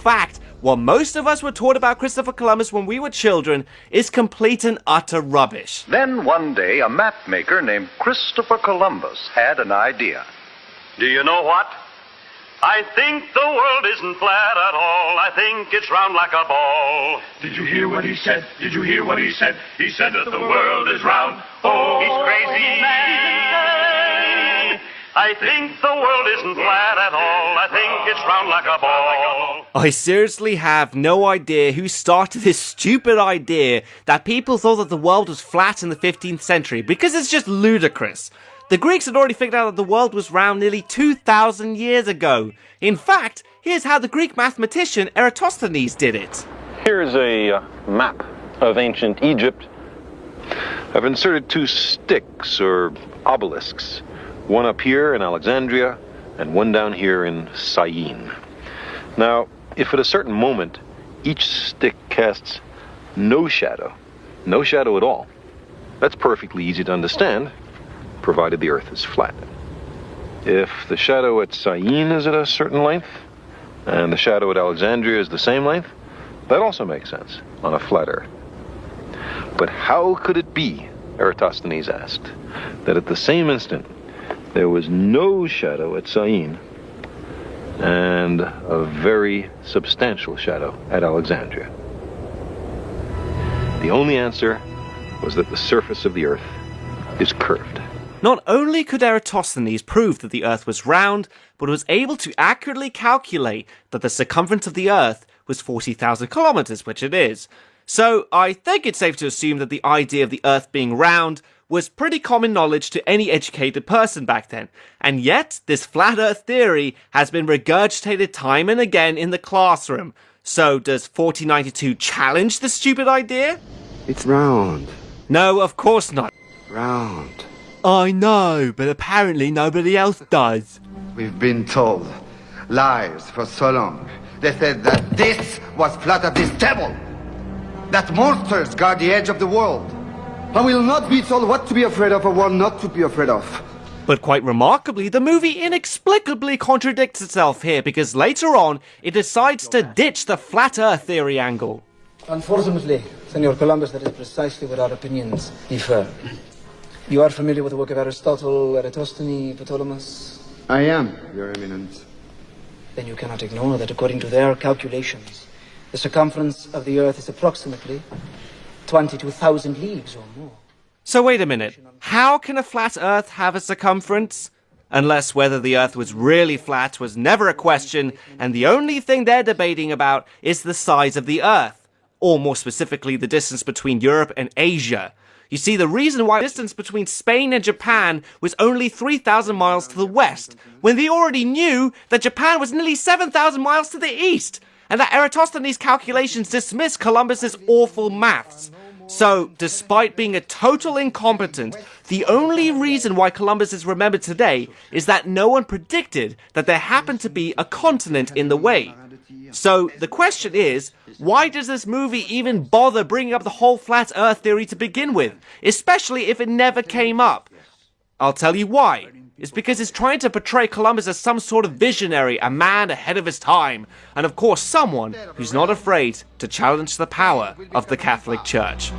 fact, what most of us were taught about Christopher Columbus when we were children is complete and utter rubbish. Then one day, a map maker named Christopher Columbus had an idea. Do you know what? I think the world isn't flat at all. I think it's round like a ball. Did you hear what he said? Did you hear what he said? He said that the world is round. Oh, He's crazy. I think the world isn't flat at all. I think it's round like a ball. I seriously have no idea who started this stupid idea that people thought that the world was flat in the 15th century, because it's just ludicrous. The Greeks had already figured out that the world was round nearly 2,000 years ago. In fact, here's how the Greek mathematician Eratosthenes did it. Here's a map of ancient Egypt. I've inserted two sticks, or obelisks. One up here in Alexandria, and one down here in Syene. Now, if at a certain moment, each stick casts no shadow at all, that's perfectly easy to understand, provided the Earth is flat. If the shadow at Syene is at a certain length, and the shadow at Alexandria is the same length, that also makes sense on a flat Earth. But how could it be, Eratosthenes asked, that at the same instant, there was no shadow at Syene, and a very substantial shadow at Alexandria? The only answer was that the surface of the Earth is curved. Not only could Eratosthenes prove that the Earth was round, but was able to accurately calculate that the circumference of the Earth was 40,000 kilometers, which it is. So I think it's safe to assume that the idea of the Earth being round was pretty common knowledge to any educated person back then. And yet, this flat Earth theory has been regurgitated time and again in the classroom. So does 4092 challenge this stupid idea? It's round. No, of course not. Round. I know, but apparently nobody else does. We've been told lies for so long. They said that this was flat at this table. That monsters guard the edge of the world. I will not be told what to be afraid of or what not to be afraid of. But quite remarkably, the movie inexplicably contradicts itself here, because later on, it decides to ditch the flat Earth theory angle. Unfortunately, Senor Columbus, that is precisely where our opinions differ. You are familiar with the work of Aristotle, Eratosthenes, Ptolemy? I am, Your Eminence. Then you cannot ignore that according to their calculations, the circumference of the Earth is approximately 22,000 leagues or more. So wait a minute, how can a flat Earth have a circumference? Unless whether the Earth was really flat was never a question, and the only thing they're debating about is the size of the Earth, or more specifically the distance between Europe and Asia. You see, the reason why the distance between Spain and Japan was only 3,000 miles to the west, when they already knew that Japan was nearly 7,000 miles to the east, and that Eratosthenes' calculations dismiss Columbus's awful maths. So, despite being a total incompetent, the only reason why Columbus is remembered today is that no one predicted that there happened to be a continent in the way. So, the question is, why does this movie even bother bringing up the whole flat Earth theory to begin with, especially if it never came up? I'll tell you why. It's because it's trying to portray Columbus as some sort of visionary, a man ahead of his time, and of course someone who's not afraid to challenge the power of the Catholic Church.